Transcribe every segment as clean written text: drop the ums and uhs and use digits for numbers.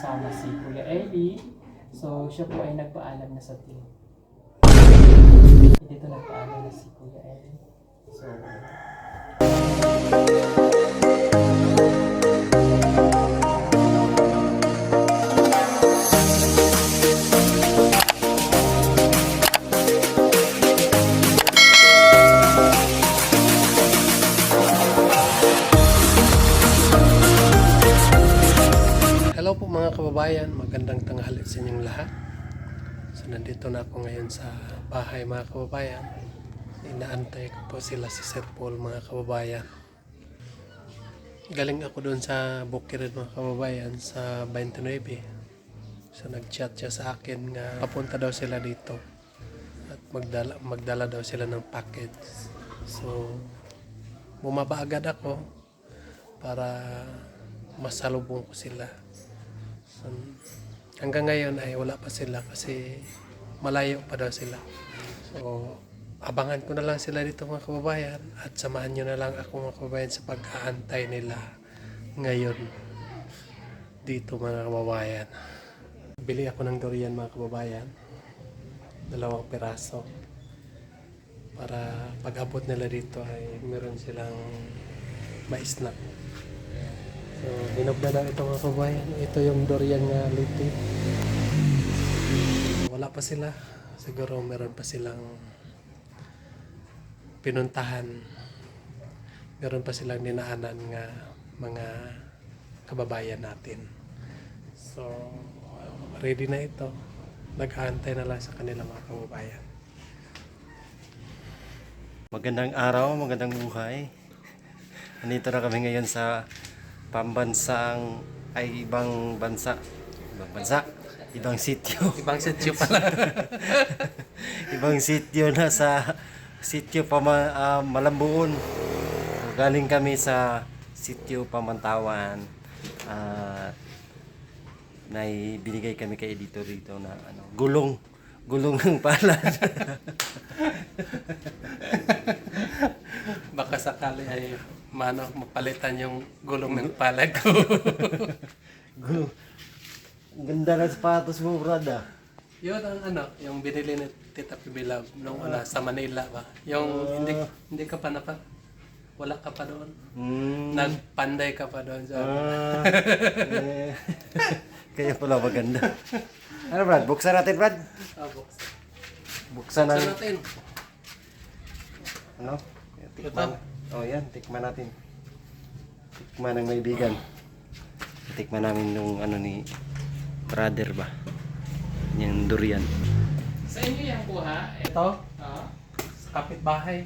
kasama si Kuya Eli. So, siya po ay nagpaalam na sa team. Dito nagpaalam na si Kuya Eli. So, hello po mga kababayan, magandang tanghali sa inyong lahat. So nandito na ako ngayon sa bahay mga kababayan. Inaantay ko po sila si Sir Paul mga kababayan. Galing ako doon sa Bukirin mga kababayan sa 29. So nag-chat siya sa akin nga papunta daw sila dito at magdala daw sila ng package. So bumaba agad ako para masalubong ko sila. So, hanggang ngayon ay wala pa sila kasi malayo pa daw sila. So, abangan ko na lang sila dito mga kababayan at samahan nyo na lang ako mga kababayan sa pag-aantay nila ngayon dito mga kababayan. Bili ako ng durian mga kababayan, 2 piraso para pag-abot nila dito ay meron silang ma-snack. So, hinog na lang ito mga kabayan. Ito yung durian nga luti. Wala pa sila. Siguro meron pa silang pinuntahan. Meron pa silang dinaanan nga mga kababayan natin. So, ready na ito. Nag-aantay na lang sa kanila mga kababayan. Magandang araw, magandang buhay. Nandito na kami ngayon sa pambansang ay ibang bansa. Ibang sitio. Ibang sityo pala. Ibang sitio na sa sitio Malambuon. Galing kami sa sitio Pamantawan. Binigay kami kay editor dito na gulong ng palad. Baka sakali ay mapalitan yung gulong ng palad ko. Ang ganda ng sapatos mo, brada. Yun ang yung binili ni Tita Pibilab nung sa Manila ba? Yung hindi ka pa wala ka pa doon. Nagpanday ka pa doon. Kaya pala maganda. Ano, Brad? Buksan natin, Brad? Buksan natin. Ano? Tikman. Oh, yan. Tikman natin. Tikman ng maibigan. Tikman namin nung ni brother ba? Yung durian. Sa inyo yung kuha? Ito? Sa kapitbahay.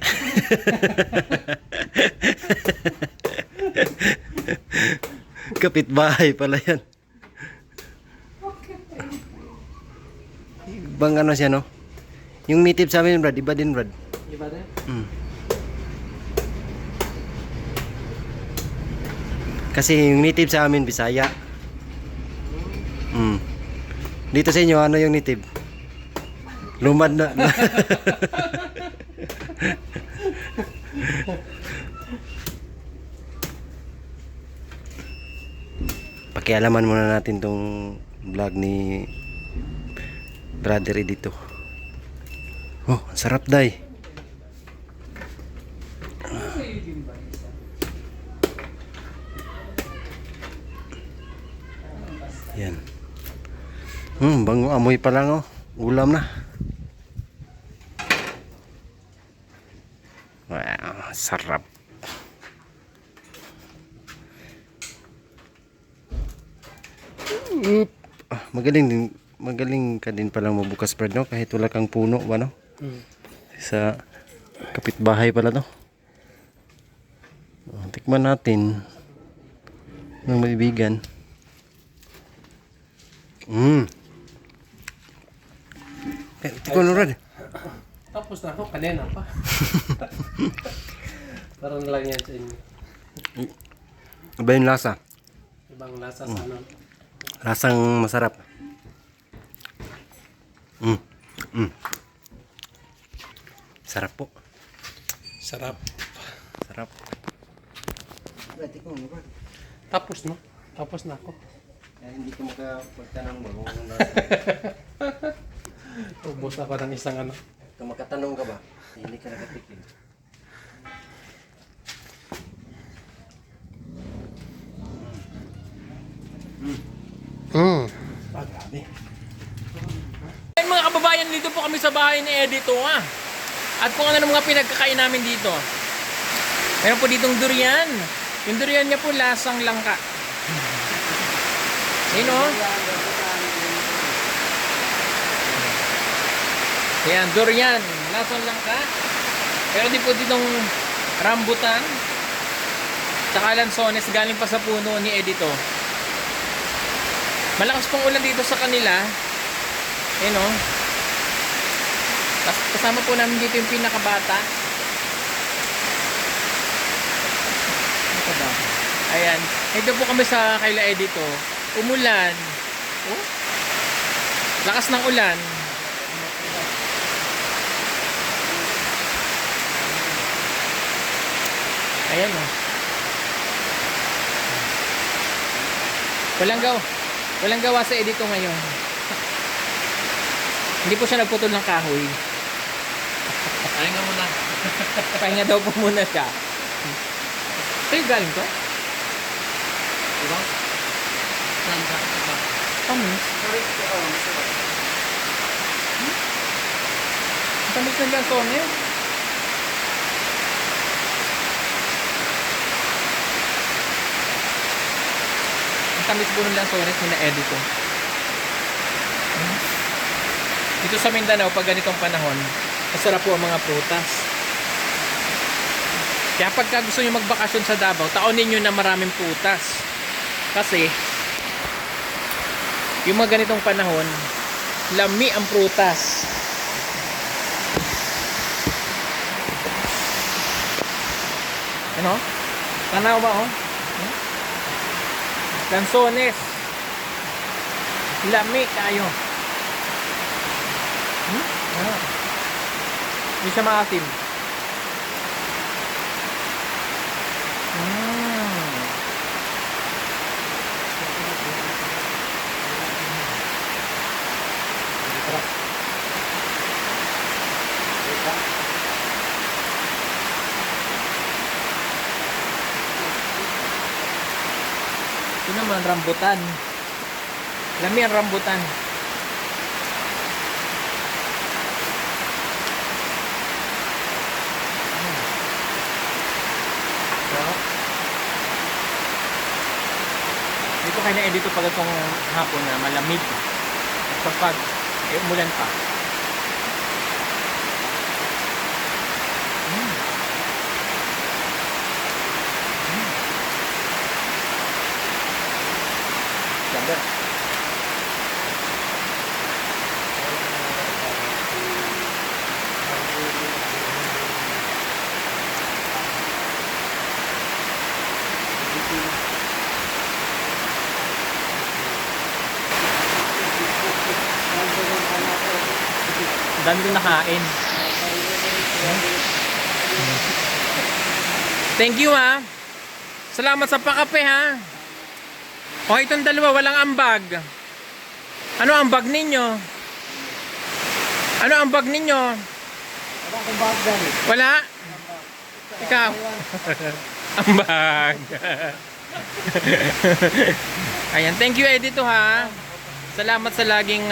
Kapitbahay pala yan. Ibang siya, no? Yung native sa amin, Brad. Iba din, Brad. Iba din? Kasi yung native sa amin, Bisaya. Dito sa inyo, ano yung native? Lumad na. Pakialaman muna natin tong vlog ni Brother Edito. Oh, ang sarap, day. Yan. Bango amoy pa lang, oh. Ulam na. Wow, sarap. Magaling ka din palang mabukas, Brad, no? Kahit wala kang puno ba, no? Sa kapitbahay pala, no? Tikman natin ng maibigan. Tikman mo, Brad. Tapos na ako, kanina pa. Parang lang yan sa inyo. Iba yung lasa. Ibang lasa sa Lasang masarap. Sarap po. Sarap. Sarap. Tapos no? Tapos na ako. Kaya hindi ka makapagtanong ba kung ano. Ubos ako ng isang ano. Kung makatanong ka ba, hindi ka nakatikim. Grabe. Ayun mga kababayan, dito po kami sa bahay ni Edito ha. At kung ano ng mga pinagkakain namin dito. Meron po ditong durian. Yung durian niya po lasang langka. Ayun o. Ayan, durian. Lasang langka. Meron din po ditong rambutan. Tsaka lansones galing pa sa puno ni Edito. Malakas pong ulan dito sa kanila. Ayun o. Kasama po namin dito yung pinakabata. Ito ba? Ayan. Ito po kami sa kaila Edito. Umulan. Oh? Lakas ng ulan. Ayan o. Walang gawa sa Edito ngayon. Hindi po siya nagputol ng kahoy. Pahinga muna. Pahinga daw po muna siya. Sa'yo galing to? Diba? Saan ka? Diba? Tamis. Tamis ng lansones. Ang tamis po ng lansones ni na Edito. Dito sa Mindanao, pag ganitong panahon, masarap po ang mga prutas. Kaya pagka gusto nyo magbakasyon sa Davao, taonin nyo na maraming prutas. Kasi, yung mga ganitong panahon, lami ang prutas. Ano? Tanaw ba oh? Lansones. Lami tayo. Ano? Hindi siya maasim. Ito naman, rambutan. Lami ang rambutan. Dito kaya na dito pag itong hapon na malamig. Kapag umulan pa. Ganda. Dami ko nakain. Thank you ha. Salamat sa pakape ha. O itong dalawa walang ambag. Ano ang bag ninyo? Ano ang bag ninyo? Wala? Ikaw? Ambag. Ayan, thank you Edito ha. Salamat sa laging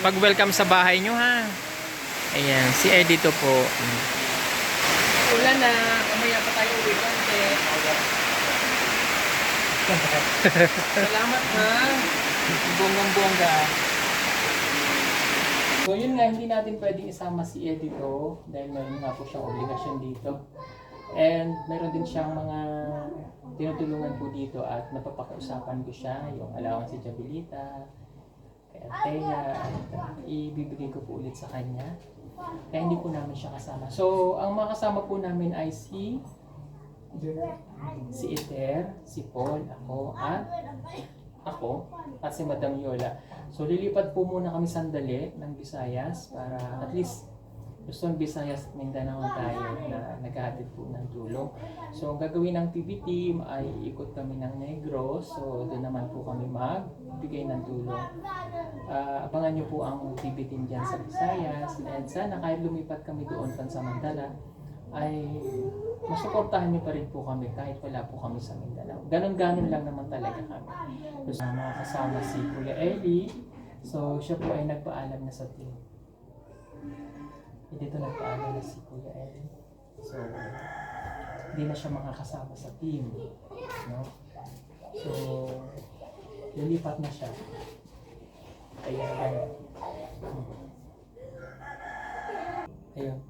pag-welcome sa bahay nyo ha. Ayan, si Edito po. Ulan na, kamaya pa tayo uwi konti. Salamat ha. Bonggang-bongga. So yun nga, hindi natin pwedeng isama si Edito dahil meron nga po siyang obligasyon dito. And meron din siyang mga tinutulungan po dito at napapakausapan ko siya, yung allowance si Jabilita, kaya Thea, ibibigay ko po ulit sa kanya. Kaya hindi po namin siya kasama. So ang mga kasama po namin ay si Iter, si Paul, ako at si Madam Yola. So lilipat po muna kami sandali ng Visayas para at least Luzon, Visayas at Mindanao tayo na naghahatid po ng tulong. So, ang gagawin ng PB team ay ikot kami ng Negros. So, doon naman po kami magbigay ng tulong. Abangan nyo po ang PB team dyan sa Visayas. And sana kahit lumipat kami doon pansamantala, ay masuportahan nyo pa rin po kami kahit wala po kami sa Mindanao. Ganon-ganon lang naman talaga kami. So, mga kasama si Kuya Eli. So, siya po ay nagpaalam na sa team. Dito nagpaalam na si Kuya Eli. So, hindi na siya makakasama sa team. No? So, lilipat na siya. Kaya, ayun.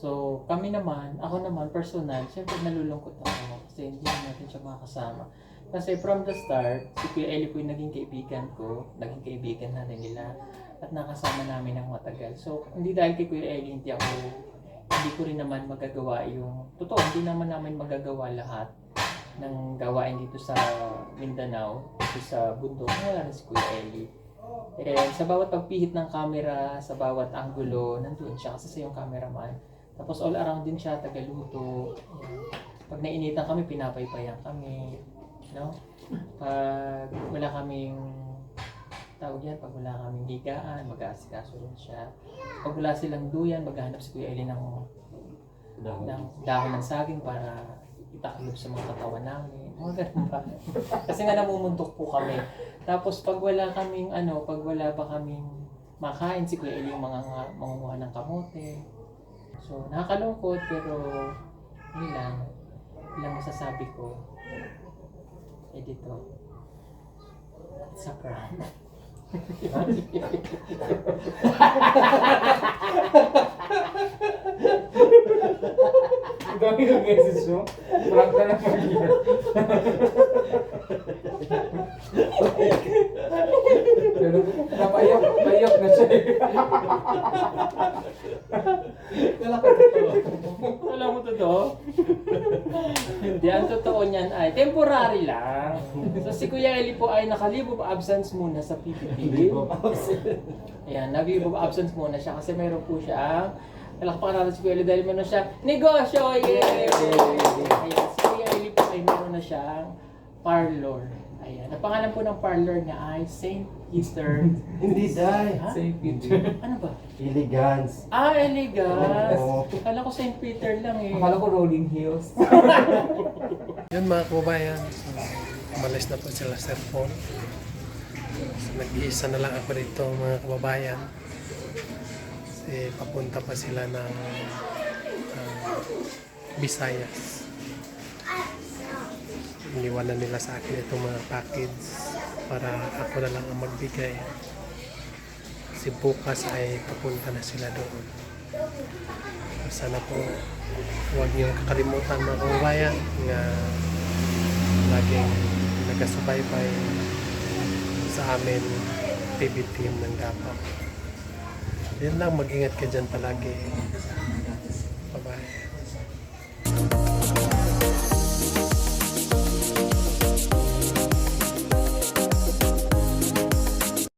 So, kami naman, ako naman, personal, syempre nalulungkot ako kasi hindi natin siya makakasama. Kasi from the start, si Kuya Eli po yung naging kaibigan ko, naging kaibigan na rin nila, at nakasama namin ng matagal. So, hindi dahil kay Kuya Eli, hindi ko rin naman magagawa yung, totoo, hindi naman namin magagawa lahat ng gawain dito sa Mindanao, dito sa bundok, wala rin si Kuya Eli. And sa bawat pagpihit ng camera, sa bawat anggulo, nandun siya kasi siya yung cameraman. Tapos all around din siya, tagaluto. Pag nainitan kami, pinapaypayan kami. No? Pag wala kaming tawag yan, pag wala kaming higaan, mag-aasikaso rin siya. Pag wala silang duyan, maghahanap si Kuya Eli ng dahon ng saging para itaklob sa mga katawan namin. Mga ganun ba? Kasi nga namumuntok po kami. Tapos pag wala pa kaming makain, si Kuya Eli yung mangunguha ng kamote. So, nakakalungkot pero yun lang masasabi ko. Dito. It's a prank. Ang dami ng message mo. Prank ka naman yun. Pero napaiyak na siya. Alam mo totoo? Hindi, ang totoo niyan ay temporary lang. So si Kuya Eli po ay naka-leave of absence muna sa PPT. Ayan, nag-leave of absence muna siya kasi meron po siya. Palakpakan natin si Kuya Eli dahil meron siya negosyo! Yay! Ayan, si Kuya Eli po ay meron na siyang parlor. Ayan, ang pangalan po ng parlor niya ay St. Peter. Hindi dahil. Ha? St. Peter. Ano ba? Elegance. Elegance. Oo. Akala ko St. Peter lang eh. Akala ko Rolling Hills. Yun mga kababayan, so, umalis na po sila sa Paul. So, nag-iisa na lang ako dito mga kababayan. Kasi papunta pa sila ng Visayas. Iniwanan nila sa akin itong mga package para ako na lang ang magbigay. Kasi bukas ay papunta na sila doon. Sana po huwag niyong kakalimutan mga kababayan nga laging nagasubaybay sa amin PB team ng Davao. Yan lang, mag-ingat ka dyan palagi.